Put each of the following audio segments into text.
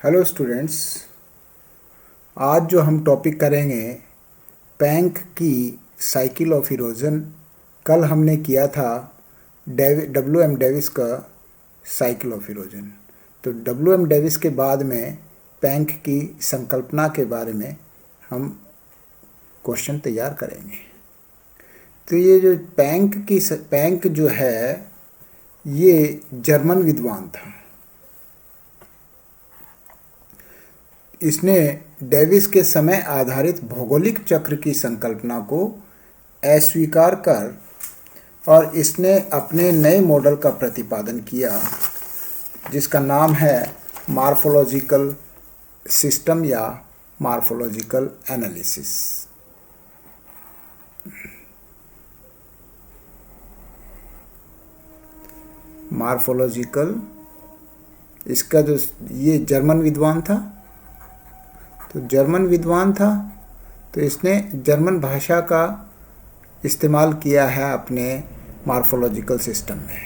Hello students. आज जो हम टॉपिक करेंगे पैंक की साइकिल ऑफ इरोजन। कल हमने किया था डब्ल्यू एम डेविस का साइकिल ऑफ इरोजन। तो डब्ल्यू एम डेविस के बाद में पैंक की संकल्पना के बारे में हम क्वेश्चन तैयार करेंगे। तो ये जो पैंक जो है ये जर्मन विद्वान था। इसने डेविस के समय आधारित भौगोलिक चक्र की संकल्पना को अस्वीकार कर और इसने अपने नए मॉडल का प्रतिपादन किया जिसका नाम है मॉर्फोलॉजिकल सिस्टम या मॉर्फोलॉजिकल एनालिसिस। मॉर्फोलॉजिकल, इसका जो ये जर्मन विद्वान था, तो जर्मन विद्वान था तो इसने जर्मन भाषा का इस्तेमाल किया है अपने मॉर्फोलॉजिकल सिस्टम में।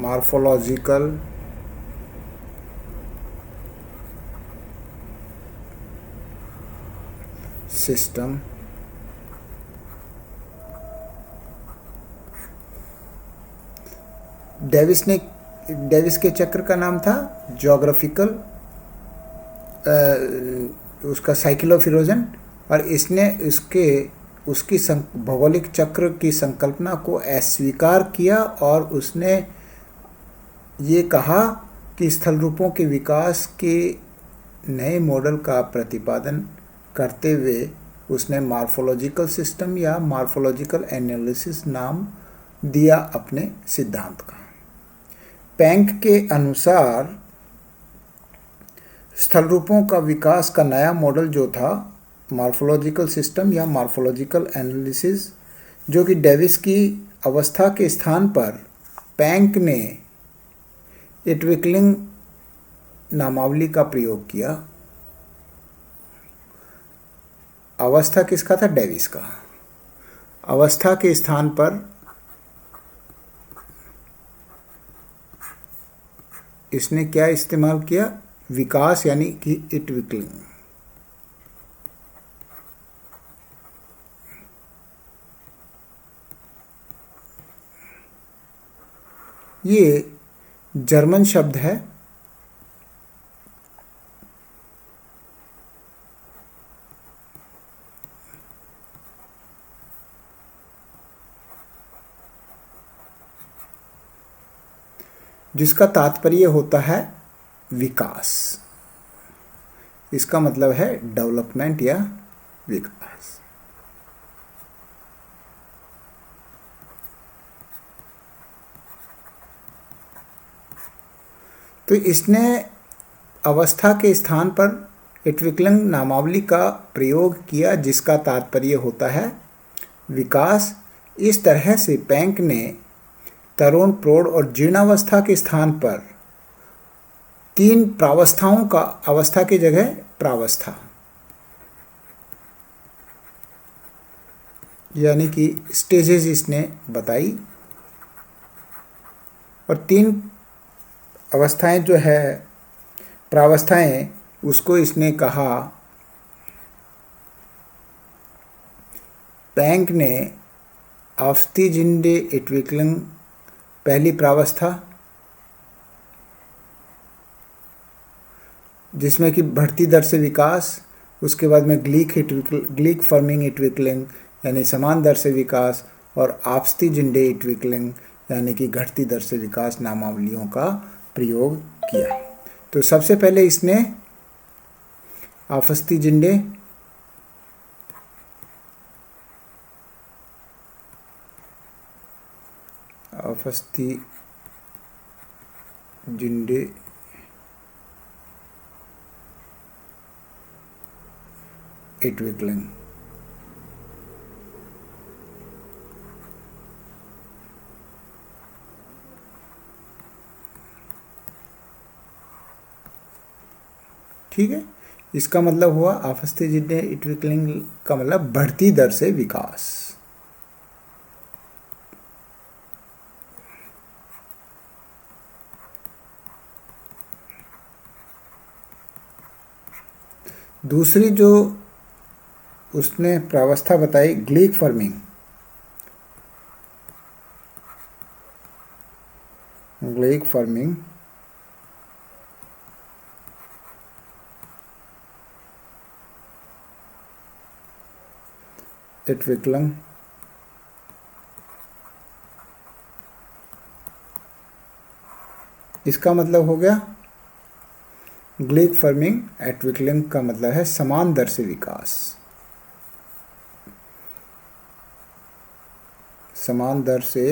मॉर्फोलॉजिकल सिस्टम डेविस के चक्र का नाम था ज्योग्राफिकल, उसका साइकिल ऑफ इरोजन, और इसने उसकी भौगोलिक चक्र की संकल्पना को अस्वीकार किया और उसने ये कहा कि स्थल रूपों के विकास के नए मॉडल का प्रतिपादन करते हुए उसने मॉर्फोलॉजिकल सिस्टम या मॉर्फोलॉजिकल एनालिसिस नाम दिया अपने सिद्धांत का। पैंक के अनुसार स्थल रूपों का विकास का नया मॉडल जो था मॉर्फोलॉजिकल सिस्टम या मॉर्फोलॉजिकल एनालिसिस, जो कि डेविस की अवस्था के स्थान पर पैंक ने इटविक्लिंग नामावली का प्रयोग किया। अवस्था किसका था? डेविस का। अवस्था के स्थान पर इसने क्या इस्तेमाल किया? विकास यानी कि इटविक्लिंग। ये जर्मन शब्द है। जिसका तात्पर्य होता है विकास। इसका मतलब है डेवलपमेंट या विकास। तो इसने अवस्था के स्थान पर इटविक्लिंग नामावली का प्रयोग किया जिसका तात्पर्य होता है विकास। इस तरह से पैंक ने तरुण, प्रौढ़ और जीर्णावस्था के स्थान पर 3 प्रावस्थाओं का, अवस्था की जगह प्रावस्था यानी कि स्टेजेस इसने बताई, और 3 अवस्थाएं जो है प्रावस्थाएं, उसको इसने कहा। पैंक ने aufstehende Entwicklung पहली प्रावस्था, जिसमें कि बढ़ती दर से विकास, उसके बाद में ग्लीक फर्मिंग इटविक्लिंग यानी समान दर से विकास, और आपस्तीजिंडे इटविक्लिंग यानी कि घटती दर से विकास नामावलियों का प्रयोग किया। तो सबसे पहले इसने आपस्तीजिंडे इटविक्लिंग ठीक है। इसका मतलब हुआ आपस्तीजिंडे इटविक्लिंग का मतलब बढ़ती दर से विकास। दूसरी जो उसने प्रावस्था बताई, ग्लीक फर्मिंग, ग्लीक फर्मिंग एटविक्लम, इसका मतलब हो गया, ग्लीक फर्मिंग एटविक्लिंग का मतलब है समान दर से विकास, समान दर से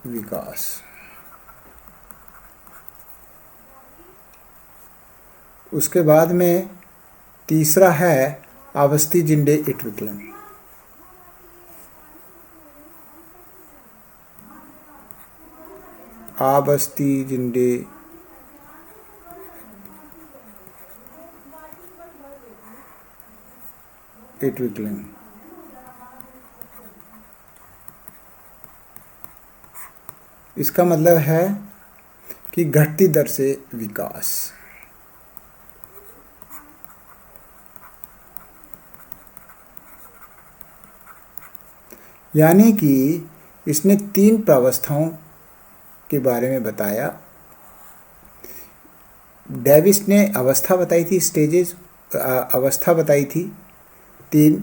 विकास। उसके बाद में तीसरा है आवस्थी-जिंडे एटविक्लिंग। आवस्थी-जिंडे एटविक्लिंग, इसका मतलब है कि घटती दर से विकास। यानी कि इसने 3 प्रावस्थाओं के बारे में बताया। डेविस ने अवस्था बताई थी, स्टेजेस, अवस्था बताई थी 3,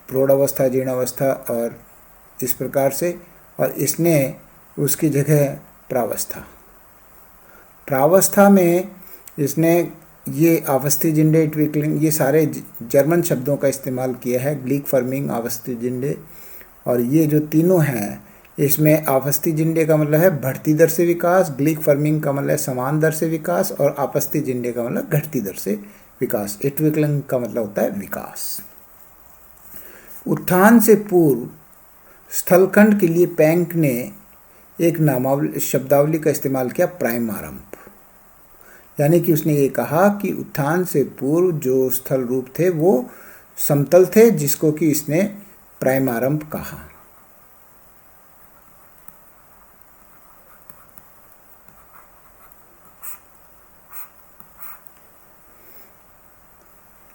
प्रौढ़ अवस्था, जीर्ण अवस्था और इस प्रकार से, और इसने उसकी जगह प्रावस्था, प्रावस्था में इसने ये आवस्थी-जिंडे एटविक्लिंग, ये सारे जर्मन शब्दों का इस्तेमाल किया है, ग्लीक फर्मिंग, आवस्थी-जिंडे, और ये जो तीनों हैं इसमें आवस्थी-जिंडे का मतलब है बढ़ती दर से विकास, ग्लीक फर्मिंग का मतलब है समान दर से विकास, और आवस्थी-जिंडे का मतलब घटती दर से विकास। एटविक्लिंग का मतलब होता है विकास। उत्थान से पूर्व स्थलखंड के लिए पैंक ने एक नामावली, शब्दावली का इस्तेमाल किया, प्राइमारंभ। यानी कि उसने ये कहा कि उत्थान से पूर्व जो स्थल रूप थे वो समतल थे, जिसको कि इसने प्राइमारंभ कहा।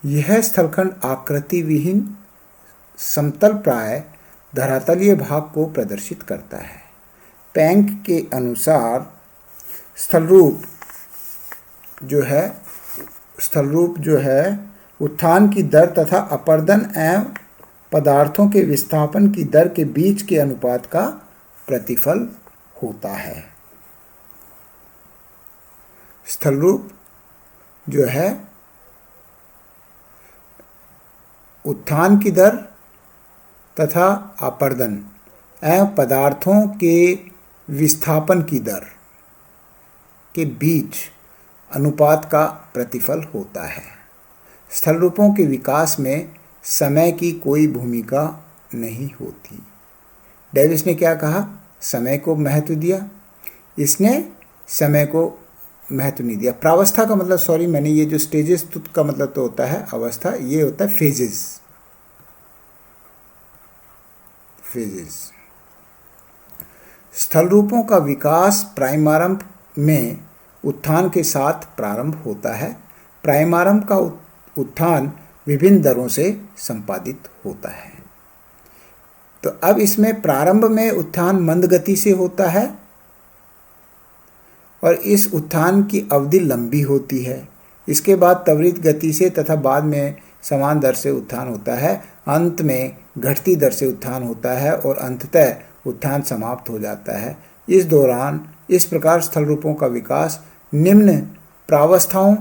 यह स्थलखंड आकृति विहीन समतल प्राय धरातलीय भाग को प्रदर्शित करता है। पैंक के अनुसार स्थलरूप जो है उत्थान की दर तथा अपर्दन एवं पदार्थों के विस्थापन की दर के बीच के अनुपात का प्रतिफल होता है। स्थलरूप जो है उत्थान की दर तथा अपर्दन एवं पदार्थों के विस्थापन की दर के बीच अनुपात का प्रतिफल होता है। स्थल रूपों के विकास में समय की कोई भूमिका नहीं होती। डेविस ने क्या कहा? समय को महत्व दिया, इसने समय को महत्व नहीं दिया। प्रावस्था का मतलब, सॉरी मैंने ये जो स्टेजेस का मतलब तो होता है अवस्था, ये होता है फेजेस। स्थल रूपों का विकास प्राइमारंभ में उत्थान के साथ प्रारंभ होता है। प्राइमारंभ का उत्थान विभिन्न दरों से संपादित होता है। तो अब इसमें प्रारंभ में उत्थान मंद गति से होता है और इस उत्थान की अवधि लंबी होती है। इसके बाद त्वरित गति से तथा बाद में समान दर से उत्थान होता है। अंत में घटती दर से उत्थान होता है और अंततः उत्थान समाप्त हो जाता है। इस दौरान इस प्रकार स्थल रूपों का विकास निम्न प्रावस्थाओं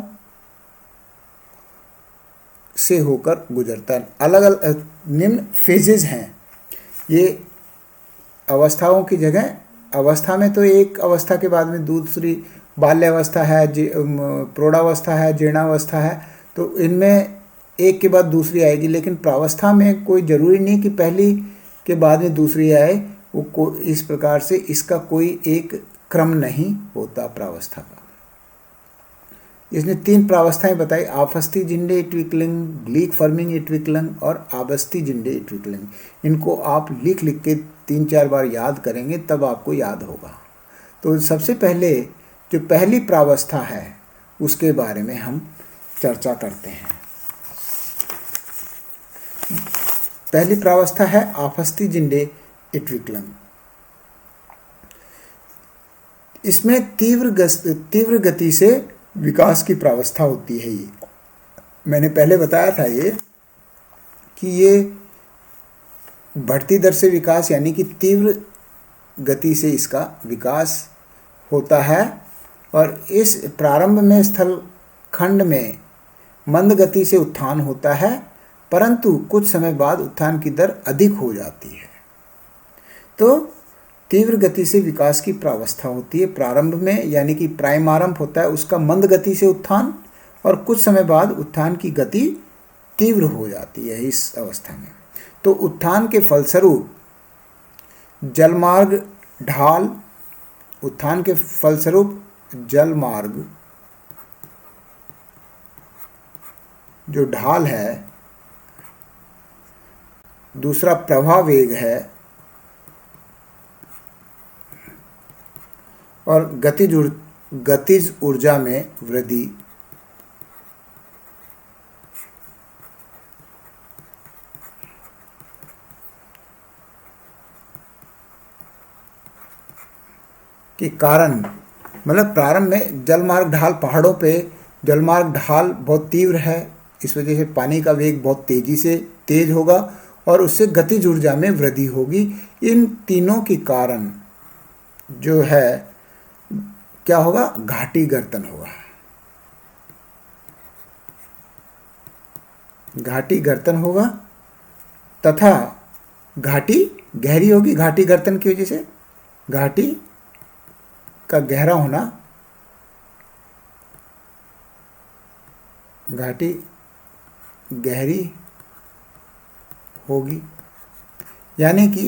से होकर गुजरता है। अलग अलग निम्न फेजेस हैं। ये अवस्थाओं की जगह, अवस्था में तो एक अवस्था के बाद में दूसरी बाल्यावस्था है, प्रौढ़ावस्था है, जीर्णावस्था है, तो इनमें एक के बाद दूसरी आएगी। लेकिन प्रावस्था में कोई ज़रूरी नहीं कि पहली के बाद में दूसरी आए, वो इस प्रकार से इसका कोई एक क्रम नहीं होता प्रावस्था का। इसने 3 प्रावस्थाएं बताई, आवस्थी-जिंडे एटविक्लिंग, ग्लीक फर्मिंग एटविक्लिंग और आवस्थी-जिंडे एटविक्लिंग। इनको आप लिख लिख के 3-4 बार याद करेंगे तब आपको याद होगा। तो सबसे पहले जो पहली प्रावस्था है उसके बारे में हम चर्चा करते हैं। पहली प्रावस्था है आपस्तिजिंडे इट्विक्लम। इसमें तीव्र गति से विकास की प्रावस्था होती है। ये मैंने पहले बताया था कि ये बढ़ती दर से विकास यानी कि तीव्र गति से इसका विकास होता है, और इस प्रारंभ में स्थल खंड में मंद गति से उत्थान होता है, परंतु कुछ समय बाद उत्थान की दर अधिक हो जाती है। तो तीव्र गति से विकास की प्रावस्था होती है प्रारंभ में, यानी कि प्राइमारंभ होता है उसका मंद गति से उत्थान, और कुछ समय बाद उत्थान की गति तीव्र हो जाती है इस अवस्था में। तो उत्थान के फलस्वरूप जलमार्ग ढाल, उत्थान के फलस्वरूप जलमार्ग जो ढाल है, दूसरा प्रवाह वेग है, और गतिज ऊर्जा में वृद्धि के कारण, मतलब प्रारंभ में जलमार्ग ढाल, पहाड़ों पे जलमार्ग ढाल बहुत तीव्र है, इस वजह से पानी का वेग बहुत तेजी से तेज होगा और उससे गतिज ऊर्जा में वृद्धि होगी। इन तीनों के कारण जो है क्या होगा, घाटी गर्तन होगा। घाटी गर्तन होगा तथा घाटी गहरी होगी। घाटी गर्तन की वजह से घाटी का गहरा होना, घाटी गहरी होगी, यानी कि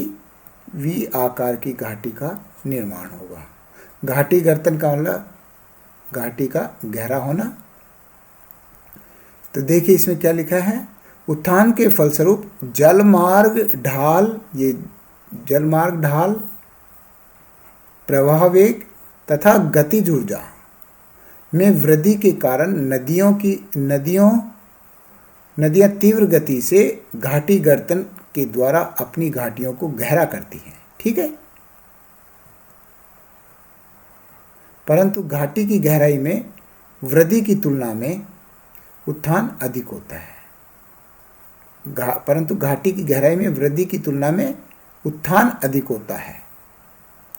वी आकार की घाटी का निर्माण होगा। घाटी गर्तन का मतलब घाटी का गहरा होना। तो देखिए इसमें क्या लिखा है, उत्थान के फलस्वरूप जलमार्ग ढाल, ये जलमार्ग ढाल, प्रवाह वेग तथा गतिज ऊर्जा में वृद्धि के कारण नदियां तीव्र गति से घाटी गर्तन के द्वारा अपनी घाटियों को गहरा करती हैं। ठीक है, परंतु घाटी की गहराई में वृद्धि की तुलना में उत्थान अधिक होता है। परंतु घाटी की गहराई में वृद्धि की तुलना में उत्थान अधिक होता है,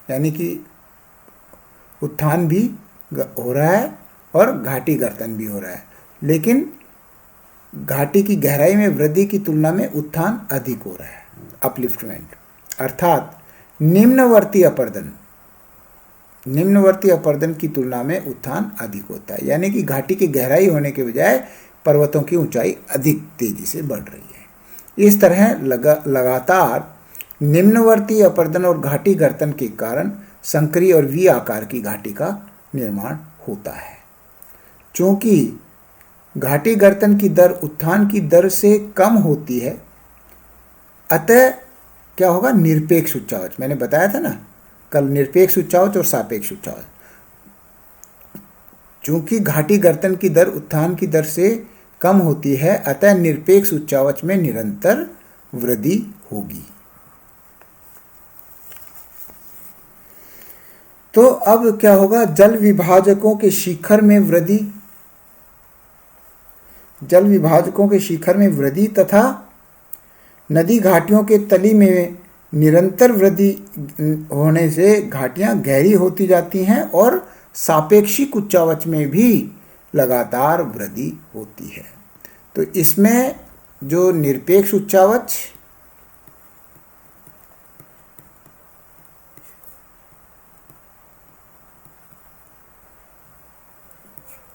यानी कि उत्थान भी हो रहा है और घाटी गर्तन भी हो रहा है, लेकिन घाटी की गहराई में वृद्धि की तुलना में उत्थान अधिक हो रहा है, अपलिफ्टमेंट। अर्थात निम्नवर्ती अपरदन की तुलना में उत्थान अधिक होता है, यानी कि घाटी की गहराई होने के बजाय पर्वतों की ऊंचाई अधिक तेजी से बढ़ रही है। इस तरह लगातार निम्नवर्ती अपरदन और घाटी गर्तन के कारण संकरी और वी आकार की घाटी का निर्माण होता है। चूंकि घाटी गर्तन की दर उत्थान की दर से कम होती है, अतः क्या होगा, निरपेक्ष उच्चावच। मैंने बताया था ना कल, निरपेक्ष उच्चावच और सापेक्ष उच्चावच। चूंकि घाटी गर्तन की दर उत्थान की दर से कम होती है, अतः निरपेक्ष उच्चावच में निरंतर वृद्धि होगी। तो अब क्या होगा, जल विभाजकों के शिखर में वृद्धि, जल विभाजकों के शिखर में वृद्धि तथा नदी घाटियों के तली में निरंतर वृद्धि होने से घाटियां गहरी होती जाती हैं और सापेक्षिक उच्चावच में भी लगातार वृद्धि होती है। तो इसमें जो निरपेक्ष उच्चावच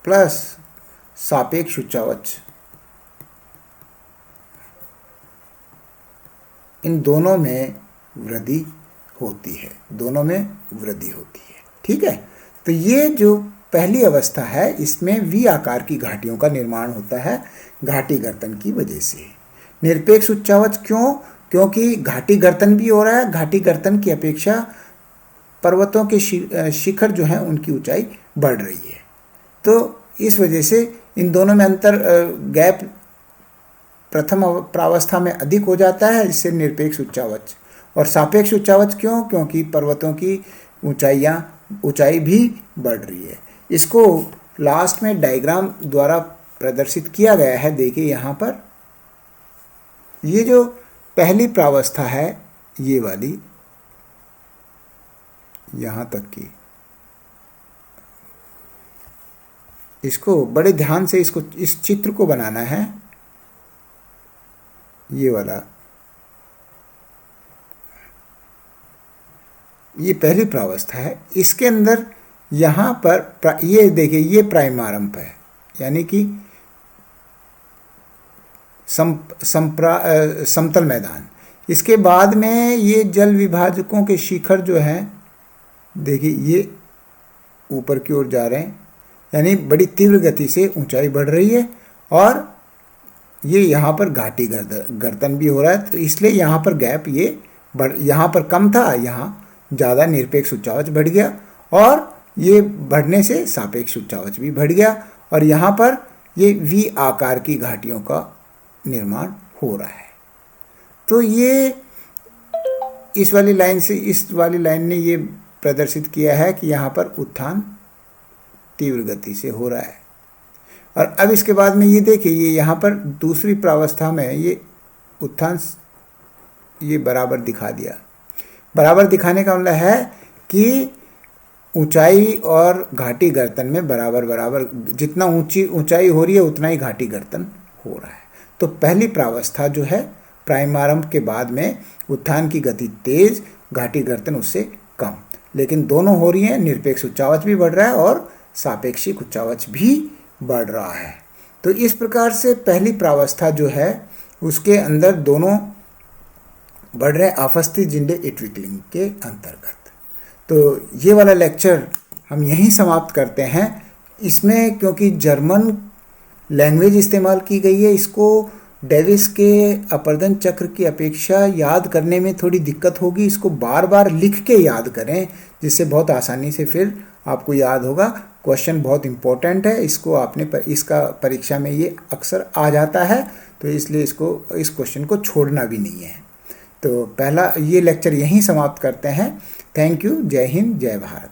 प्लस सापेक्ष उच्चावच, इन दोनों में वृद्धि होती है, दोनों में वृद्धि होती है। ठीक है, तो ये जो पहली अवस्था है, इसमें वी आकार की घाटियों का निर्माण होता है घाटी गर्तन की वजह से। निरपेक्ष उच्चावच क्यों? क्योंकि घाटी गर्तन भी हो रहा है, घाटी गर्तन की अपेक्षा पर्वतों के शिखर जो हैं उनकी ऊंचाई बढ़ रही है। तो इस वजह से इन दोनों में अंतर गैप प्रथम प्रावस्था में अधिक हो जाता है, इससे निरपेक्ष उच्चावच। और सापेक्ष उच्चावच क्यों? क्योंकि पर्वतों की ऊंचाई भी बढ़ रही है। इसको लास्ट में डायग्राम द्वारा प्रदर्शित किया गया है। देखिए यहाँ पर ये जो पहली प्रावस्था है, ये वाली यहाँ तक की, इसको बड़े ध्यान से इस चित्र को बनाना है। ये वाला, ये पहली प्रावस्था है। इसके अंदर यहाँ पर ये देखिए, ये प्राइमारंभ है, यानी कि समतल मैदान। इसके बाद में ये जल विभाजकों के शिखर जो हैं, देखिए ये ऊपर की ओर जा रहे हैं, यानी बड़ी तीव्र गति से ऊंचाई बढ़ रही है। और ये यहाँ पर घाटी गर्दन भी हो रहा है, तो इसलिए यहाँ पर गैप ये यहाँ पर कम था, यहाँ ज़्यादा निरपेक्ष उच्चावच बढ़ गया, और ये बढ़ने से सापेक्ष उच्चावच भी बढ़ गया, और यहाँ पर ये वी आकार की घाटियों का निर्माण हो रहा है। तो ये इस वाली लाइन ने ये प्रदर्शित किया है कि यहाँ पर उत्थान तीव्र गति से हो रहा है। और अब इसके बाद में ये देखिए, ये यहाँ पर दूसरी प्रावस्था में ये उत्थान ये बराबर दिखा दिया। बराबर दिखाने का मतलब है कि ऊंचाई और घाटी गर्तन में बराबर जितना ऊंचाई हो रही है उतना ही घाटी गर्तन हो रहा है। तो पहली प्रावस्था जो है, प्राइमारंभ के बाद में उत्थान की गति तेज, घाटी गर्तन उससे कम, लेकिन दोनों हो रही हैं। निरपेक्ष उच्चावच भी बढ़ रहा है और सापेक्षिक उच्चावच भी बढ़ रहा है। तो इस प्रकार से पहली प्रावस्था जो है उसके अंदर दोनों बढ़ रहे आफस्ती जिंडे इट्विकलिंग के अंतर्गत। तो ये वाला लेक्चर हम यहीं समाप्त करते हैं। इसमें क्योंकि जर्मन लैंग्वेज इस्तेमाल की गई है, इसको डेविस के अपर्दन चक्र की अपेक्षा याद करने में थोड़ी दिक्कत होगी। इसको बार बार लिख के याद करें, जिससे बहुत आसानी से फिर आपको याद होगा। क्वेश्चन बहुत इम्पोर्टेंट है, इसका परीक्षा में ये अक्सर आ जाता है, तो इसलिए इस क्वेश्चन को छोड़ना भी नहीं है। तो पहला ये लेक्चर यहीं समाप्त करते हैं। Thank you. जय हिंद, जय भारत।